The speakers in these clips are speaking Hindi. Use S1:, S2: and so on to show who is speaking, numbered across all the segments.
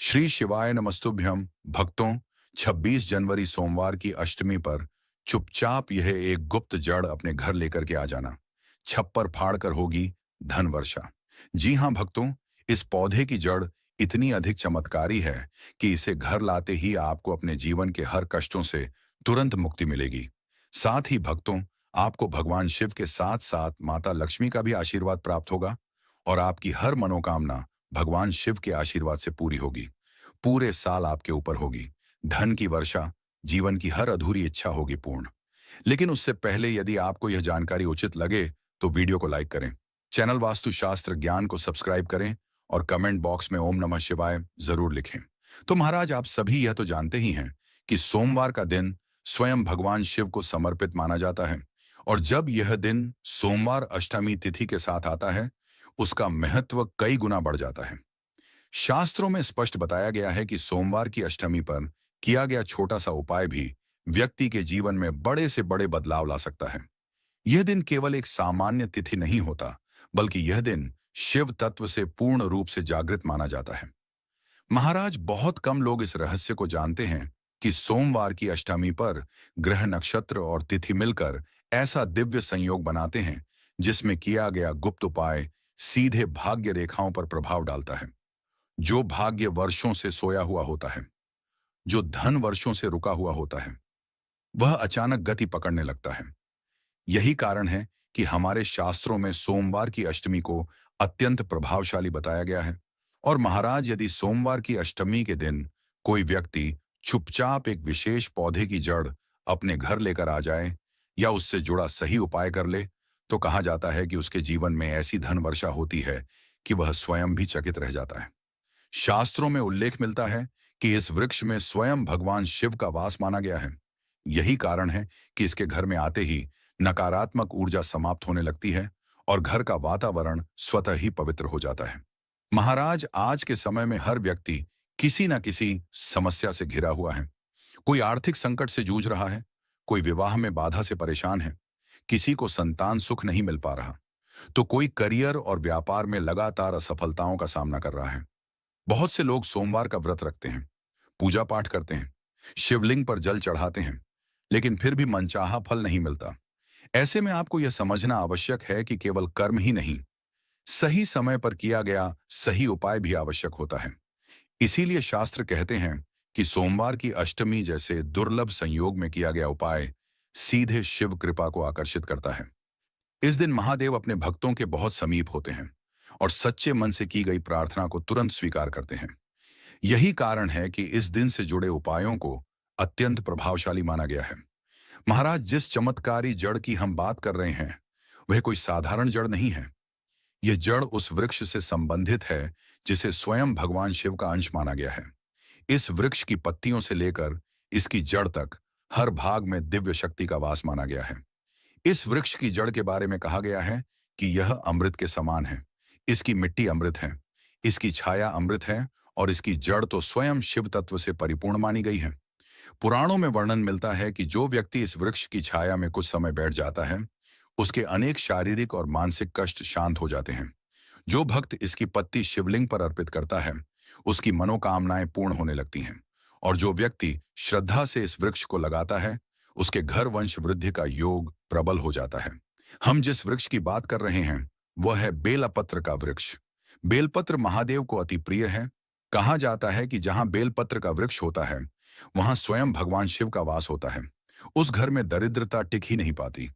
S1: श्री शिवाय नमस्तुभ्यम। भक्तों, 26 जनवरी सोमवार की अष्टमी पर चुपचाप यह एक गुप्त जड़ अपने घर लेकर के आ जाना। छप्पर फाड़ कर होगी धन वर्षा। जी हां भक्तों, इस पौधे की जड़ इतनी अधिक चमत्कारी है कि इसे घर लाते ही आपको अपने जीवन के हर कष्टों से तुरंत मुक्ति मिलेगी। साथ ही भक्तों, आपको भगवान शिव के साथ साथ माता लक्ष्मी का भी आशीर्वाद प्राप्त होगा और आपकी हर मनोकामना भगवान शिव के आशीर्वाद से पूरी होगी। पूरे साल आपके ऊपर होगी धन की वर्षा, जीवन की हर अधूरी इच्छा होगी पूर्ण। लेकिन उससे पहले यदि आपको यह जानकारी उचित लगे तो वीडियो को लाइक करें, चैनल वास्तुशास्त्र ज्ञान को सब्सक्राइब करें और कमेंट बॉक्स में ओम नमः शिवाय जरूर लिखें। तो महाराज, आप सभी यह तो जानते ही हैं कि सोमवार का दिन स्वयं भगवान शिव को समर्पित माना जाता है और जब यह दिन सोमवार अष्टमी तिथि के साथ आता है, उसका महत्व कई गुना बढ़ जाता है। शास्त्रों में स्पष्ट बताया गया है कि सोमवार की अष्टमी पर किया गया छोटा सा उपाय भी व्यक्ति के जीवन में बड़े से बड़े बदलाव ला सकता है। यह दिन केवल एक सामान्य तिथि नहीं होता, बल्कि यह दिन शिव तत्व से पूर्ण रूप से जागृत माना जाता है। महाराज, बहुत कम लोग इस रहस्य को जानते हैं कि सोमवार की अष्टमी पर ग्रह, नक्षत्र और तिथि मिलकर ऐसा दिव्य संयोग बनाते हैं जिसमें किया गया गुप्त उपाय सीधे भाग्य रेखाओं पर प्रभाव डालता है। जो भाग्य वर्षों से सोया हुआ होता है, जो धन वर्षों से रुका हुआ होता है, वह अचानक गति पकड़ने लगता है। यही कारण है कि हमारे शास्त्रों में सोमवार की अष्टमी को अत्यंत प्रभावशाली बताया गया है। और महाराज, यदि सोमवार की अष्टमी के दिन कोई व्यक्ति चुपचाप एक विशेष पौधे की जड़ अपने घर लेकर आ जाए या उससे जुड़ा सही उपाय कर ले, तो कहा जाता है कि उसके जीवन में ऐसी धन वर्षा होती है कि वह स्वयं भी चकित रह जाता है। शास्त्रों में उल्लेख मिलता है कि इस वृक्ष में स्वयं भगवान शिव का वास माना गया है। यही कारण है कि इसके घर में आते ही नकारात्मक ऊर्जा समाप्त होने लगती है और घर का वातावरण स्वतः ही पवित्र हो जाता है। महाराज, आज के समय में हर व्यक्ति किसी न किसी समस्या से घिरा हुआ है। कोई आर्थिक संकट से जूझ रहा है, कोई विवाह में बाधा से परेशान है, किसी को संतान सुख नहीं मिल पा रहा, तो कोई करियर और व्यापार में लगातार असफलताओं का सामना कर रहा है। बहुत से लोग सोमवार का व्रत रखते हैं, पूजा पाठ करते हैं, शिवलिंग पर जल चढ़ाते हैं, लेकिन फिर भी मनचाहा फल नहीं मिलता। ऐसे में आपको यह समझना आवश्यक है कि केवल कर्म ही नहीं, सही समय पर किया गया सही उपाय भी आवश्यक होता है। इसीलिए शास्त्र कहते हैं कि सोमवार की अष्टमी जैसे दुर्लभ संयोग में किया गया उपाय सीधे शिव कृपा को आकर्षित करता है। इस दिन महादेव अपने भक्तों के बहुत समीप होते हैं और सच्चे मन से की गई प्रार्थना को तुरंत स्वीकार करते हैं। यही कारण है कि इस दिन से जुड़े उपायों को अत्यंत प्रभावशाली माना गया है। महाराज, जिस चमत्कारी जड़ की हम बात कर रहे हैं, वह कोई साधारण जड़ नहीं है। यह जड़ उस वृक्ष से संबंधित है जिसे स्वयं भगवान शिव का अंश माना गया है। इस वृक्ष की पत्तियों से लेकर इसकी जड़ तक हर भाग में दिव्य शक्ति का वास माना गया है। इस वृक्ष की जड़ के बारे में कहा गया है कि यह अमृत के समान है। इसकी मिट्टी अमृत है, इसकी छाया अमृत है और इसकी जड़ तो स्वयं शिव तत्व से परिपूर्ण मानी गई है। पुराणों में वर्णन मिलता है कि जो व्यक्ति इस वृक्ष की छाया में कुछ समय बैठ जाता है, उसके अनेक शारीरिक और मानसिक कष्ट शांत हो जाते हैं। जो भक्त इसकी पत्ती शिवलिंग पर अर्पित करता है, उसकी मनोकामनाएं पूर्ण होने लगती हैं। और जो व्यक्ति श्रद्धा से इस वृक्ष को लगाता है, उसके घर वंश वृद्धि का योग प्रबल हो जाता है। हम जिस वृक्ष की बात कर रहे हैं वह है बेलपत्र का वृक्ष। बेलपत्र महादेव को अति प्रिय है। कहा जाता है कि जहां बेलपत्र का वृक्ष होता है, वहां स्वयं भगवान शिव का वास होता है। उस घर में दरिद्रता टिक ही नहीं पाती।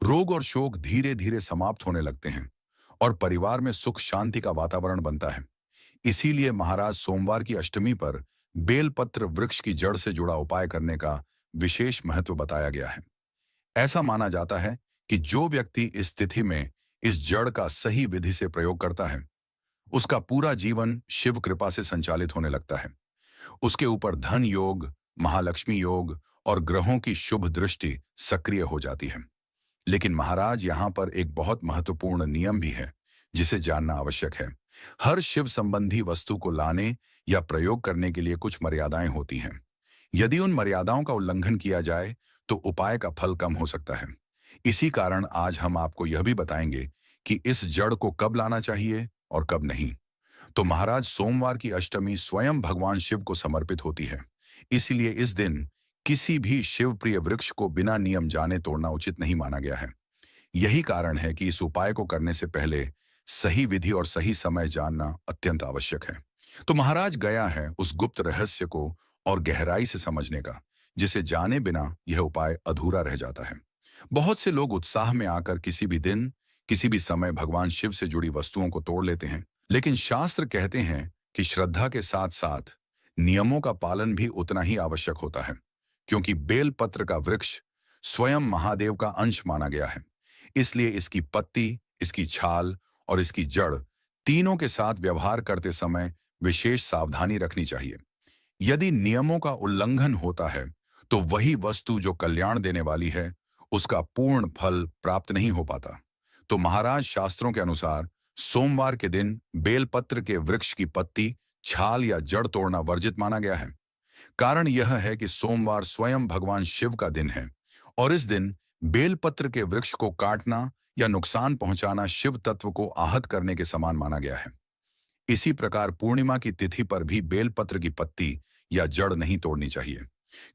S1: रोग और शोक धीरे धीरे समाप्त होने लगते हैं और परिवार में सुख शांति का वातावरण बनता है। इसीलिए महाराज, सोमवार की अष्टमी पर बेलपत्र वृक्ष की जड़ से जुड़ा उपाय करने का विशेष महत्व बताया गया है। ऐसा माना जाता है कि जो व्यक्ति इस तिथि में इस जड़ का सही विधि से प्रयोग करता है, उसका पूरा जीवन शिव कृपा से संचालित होने लगता है। उसके ऊपर धन योग, महालक्ष्मी योग और ग्रहों की शुभ दृष्टि सक्रिय हो जाती है। लेकिन महाराज, यहाँ पर एक बहुत महत्वपूर्ण नियम भी है जिसे जानना आवश्यक है। हर शिव संबंधी वस्तु को लाने या प्रयोग करने के लिए कुछ मर्यादाएं होती हैं। यदि उन मर्यादाओं का उल्लंघन किया जाए तो उपाय का फल कम हो सकता है। इसी कारण आज हम आपको यह भी बताएंगे कि इस जड़ को कब लाना चाहिए और कब नहीं। तो महाराज सोमवार की अष्टमी स्वयं भगवान शिव को समर्पित होती है। इसलिए इस दिन किसी भी शिव प्रिय वृक्ष को बिना नियम जाने तोड़ना उचित नहीं माना गया है। यही कारण है कि इस उपाय को करने से पहले सही विधि और सही समय जानना अत्यंत आवश्यक है। तो महाराज गया है उस गुप्त रहस्य को और गहराई से समझने का, जिसे जाने बिना यह उपाय अधूरा रह जाता है। बहुत से लोग उत्साह में आकर किसी भी दिन, किसी भी समय भगवान शिव से जुड़ी वस्तुओं को तोड़ लेते हैं, लेकिन शास्त्र कहते हैं कि श्रद्धा के साथ साथ नियमों का पालन भी उतना ही आवश्यक होता है, क्योंकि बेलपत्र का वृक्ष स्वयं महादेव का अंश माना गया है। इसलिए इसकी पत्ती, इसकी छाल और इसकी जड़ तीनों के साथ व्यवहार करते समय विशेष सावधानी रखनी चाहिए। यदि नियमों का उल्लंघन होता है तो वही वस्तु जो कल्याण देने वाली है, उसका पूर्ण फल प्राप्त नहीं हो पाता। तो महाराज शास्त्रों के अनुसार सोमवार के दिन बेलपत्र के वृक्ष की पत्ती, छाल या जड़ तोड़ना वर्जित माना गया है। कारण यह है कि सोमवार स्वयं भगवान शिव का दिन है और इस दिन बेलपत्र के वृक्ष को काटना या नुकसान पहुंचाना शिव तत्व को आहत करने के समान माना गया है। इसी प्रकार पूर्णिमा की तिथि पर भी बेलपत्र की पत्ती या जड़ नहीं तोड़नी चाहिए,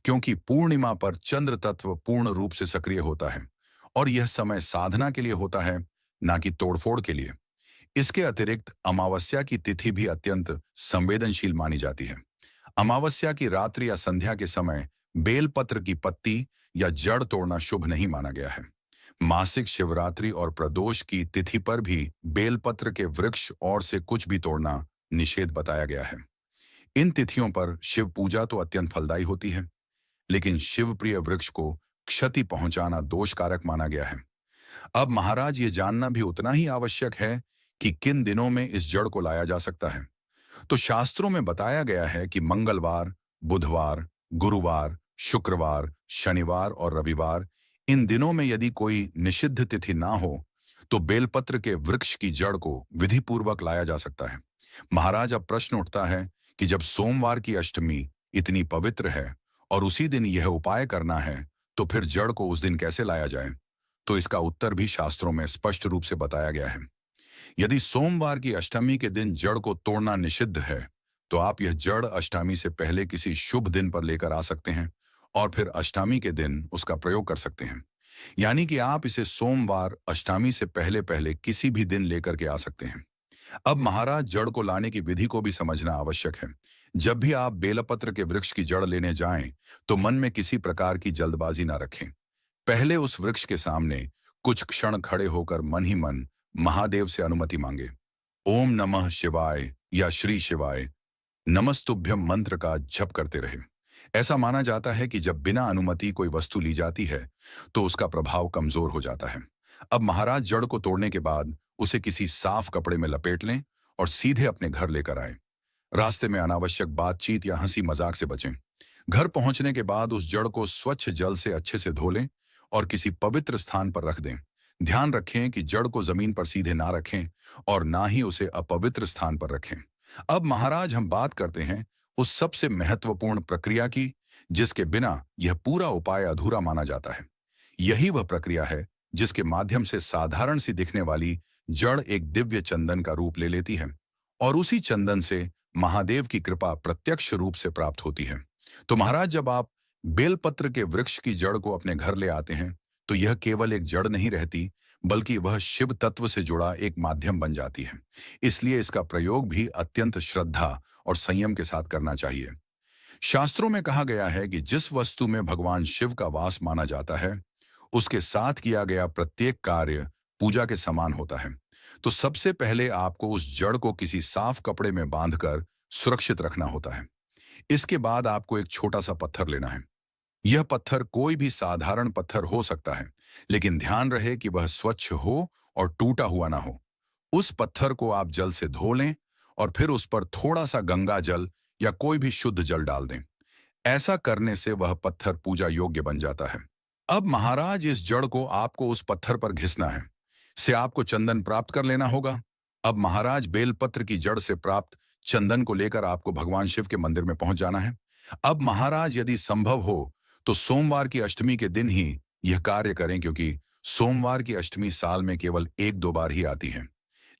S1: क्योंकि पूर्णिमा पर चंद्र तत्व पूर्ण रूप से सक्रिय होता है और यह समय साधना के लिए होता है, ना कि तोड़फोड़ के लिए। इसके अतिरिक्त अमावस्या की तिथि भी अत्यंत संवेदनशील मानी जाती है। अमावस्या की रात्रि या संध्या के समय बेलपत्र की पत्ती या जड़ तोड़ना शुभ नहीं माना गया है। मासिक शिवरात्रि और प्रदोष की तिथि पर भी बेलपत्र के वृक्ष और से कुछ भी तोड़ना निषेध बताया गया है। इन तिथियों पर शिव पूजा तो अत्यंत फलदायी होती है, लेकिन शिव प्रिय वृक्ष को क्षति पहुंचाना दोषकारक माना गया है। अब महाराज ये जानना भी उतना ही आवश्यक है कि किन दिनों में इस जड़ को लाया जा सकता है। तो शास्त्रों में बताया गया है कि मंगलवार, बुधवार, गुरुवार, शुक्रवार, शनिवार और रविवार, इन दिनों में यदि कोई निषिद्ध तिथि ना हो तो बेलपत्र के वृक्ष की जड़ को विधिपूर्वक लाया जा सकता है। महाराज अब प्रश्न उठता है कि जब सोमवार की अष्टमी इतनी पवित्र है और उसी दिन यह उपाय करना है, तो फिर जड़ को उस दिन कैसे लाया जाए? तो इसका उत्तर भी शास्त्रों में स्पष्ट रूप से बताया गया है। यदि सोमवार की अष्टमी के दिन जड़ को तोड़ना निषिद्ध है, तो आप यह जड़ अष्टमी से पहले किसी शुभ दिन पर लेकर आ सकते हैं और फिर अष्टमी के दिन उसका प्रयोग कर सकते हैं। यानी कि आप इसे सोमवार अष्टमी से पहले पहले किसी भी दिन लेकर के आ सकते हैं। अब महाराज जड़ को लाने की विधि को भी समझना आवश्यक है। जब भी आप बेलपत्र के वृक्ष की जड़ लेने जाएं, तो मन में किसी प्रकार की जल्दबाजी ना रखें। पहले उस वृक्ष के सामने कुछ क्षण खड़े होकर मन ही मन महादेव से अनुमति मांगे। ओम नमः शिवाय या श्री शिवाय नमस्तुभ्यम मंत्र का जप करते रहे। ऐसा माना जाता है कि जब बिना अनुमति कोई वस्तु ली जाती है तो उसका प्रभाव कमजोर हो जाता है। अब महाराज जड़ को तोड़ने के बाद उसे किसी साफ कपड़े में लपेट लें और सीधे अपने घर लेकर आए। रास्ते में अनावश्यक बातचीत या हंसी मजाक से बचें। घर पहुंचने के बाद उस जड़ को स्वच्छ जल से अच्छे से धो लें और किसी पवित्र स्थान पर रख दें। ध्यान रखें कि जड़ को जमीन पर सीधे ना रखें और ना ही उसे अपवित्र स्थान पर रखें। अब महाराज हम बात करते हैं उस सबसे महत्वपूर्ण प्रक्रिया की, जिसके बिना यह पूरा उपाय अधूरा माना जाता है। यही वह प्रक्रिया है जिसके माध्यम से साधारण सी दिखने वाली जड़ एक दिव्य चंदन का रूप ले लेती है और उसी चंदन से महादेव की कृपा प्रत्यक्ष रूप से प्राप्त होती है। तो महाराज जब आप बेलपत्र के वृक्ष की जड़ को अपने घर ले आते हैं, तो यह केवल एक जड़ नहीं रहती, बल्कि वह शिव तत्व से जुड़ा एक माध्यम बन जाती है। इसलिए इसका प्रयोग भी अत्यंत श्रद्धा और संयम के साथ करना चाहिए। शास्त्रों में कहा गया है कि जिस वस्तु में भगवान शिव का वास माना जाता है, उसके साथ किया गया प्रत्येक कार्य पूजा के समान होता है। तो सबसे पहले आपको उस जड़ को किसी साफ कपड़े में बांधकर सुरक्षित रखना होता है। इसके बाद आपको एक छोटा सा पत्थर लेना है। यह पत्थर कोई भी साधारण पत्थर हो सकता है, लेकिन ध्यान रहे कि वह स्वच्छ हो और टूटा हुआ ना हो। उस पत्थर को आप जल से धो लें और फिर उस पर थोड़ा सा गंगा जल या कोई भी शुद्ध जल डाल दें। ऐसा करने से वह पत्थर पूजा योग्य बन जाता है। अब महाराज इस जड़ को आपको उस पत्थर पर घिसना है। से आपको चंदन प्राप्त कर लेना होगा। अब महाराज बेलपत्र की जड़ से प्राप्त चंदन को लेकर आपको भगवान शिव के मंदिर में पहुंच जाना है। अब महाराज यदि संभव हो तो सोमवार की अष्टमी के दिन ही यह कार्य करें, क्योंकि सोमवार की अष्टमी साल में केवल एक दो बार ही आती है।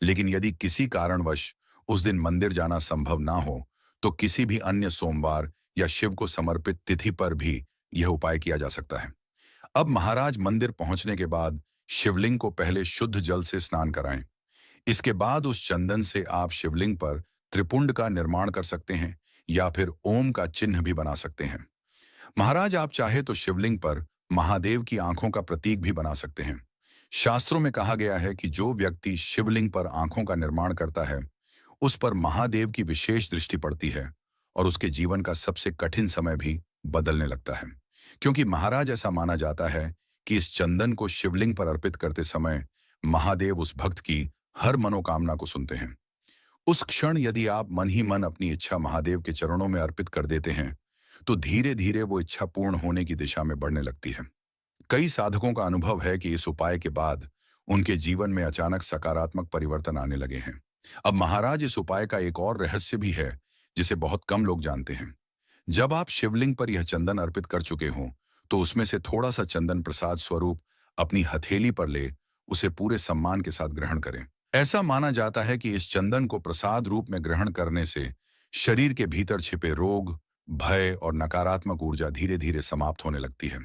S1: लेकिन यदि किसी कारणवश उस दिन मंदिर जाना संभव ना हो तो किसी भी अन्य सोमवार या शिव को समर्पित तिथि पर भी यह उपाय किया जा सकता है। अब महाराज मंदिर पहुंचने के बाद शिवलिंग को पहले शुद्ध जल से स्नान कराएं। इसके बाद उस चंदन से आप शिवलिंग पर त्रिपुंड का निर्माण कर सकते हैं या फिर ओम का चिन्ह भी बना सकते हैं। महाराज आप चाहे तो शिवलिंग पर महादेव की आंखों का प्रतीक भी बना सकते हैं। शास्त्रों में कहा गया है कि जो व्यक्ति शिवलिंग पर आंखों का निर्माण करता है उस पर महादेव की विशेष दृष्टि पड़ती है और उसके जीवन का सबसे कठिन समय भी बदलने लगता है। क्योंकि महाराज ऐसा माना जाता है कि इस चंदन को शिवलिंग पर अर्पित करते समय महादेव उस भक्त की हर मनोकामना को सुनते हैं। उस क्षण यदि आप मन ही मन अपनी इच्छा महादेव के चरणों में अर्पित कर देते हैं तो धीरे धीरे वो इच्छा पूर्ण होने की दिशा में बढ़ने लगती है। कई साधकों का अनुभव है कि इस उपाय के बाद उनके जीवन में अचानक सकारात्मक परिवर्तन आने लगे हैं। अब महाराज इस उपाय का एक और रहस्य भी है जिसे बहुत कम लोग जानते हैं। जब आप शिवलिंग पर यह चंदन अर्पित कर चुके हों तो उसमें से थोड़ा सा चंदन प्रसाद स्वरूप अपनी हथेली पर ले उसे पूरे सम्मान के साथ ग्रहण करें। ऐसा माना जाता है कि इस चंदन को प्रसाद रूप में ग्रहण करने से शरीर के भीतर छिपे रोग, भय और नकारात्मक ऊर्जा धीरे धीरे समाप्त होने लगती है।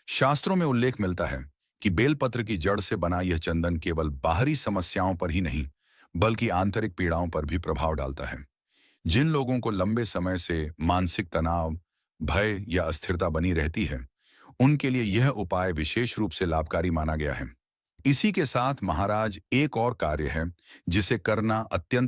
S1: शास्त्रों में उल्लेख मिलता है कि बेलपत्र की जड़ से बना यह चंदन केवल बाहरी समस्याओं पर ही नहीं बल्कि आंतरिक पीड़ाओं पर भी प्रभाव डालता है। जिन लोगों को लंबे समय से मानसिक तनाव, भय या अस्थिरता बनी रहती है उनके लिए यह उपाय विशेष रूप से लाभकारी माना गया है। इसी के साथ महाराज एक और कार्य है जिसे करना अत्यंत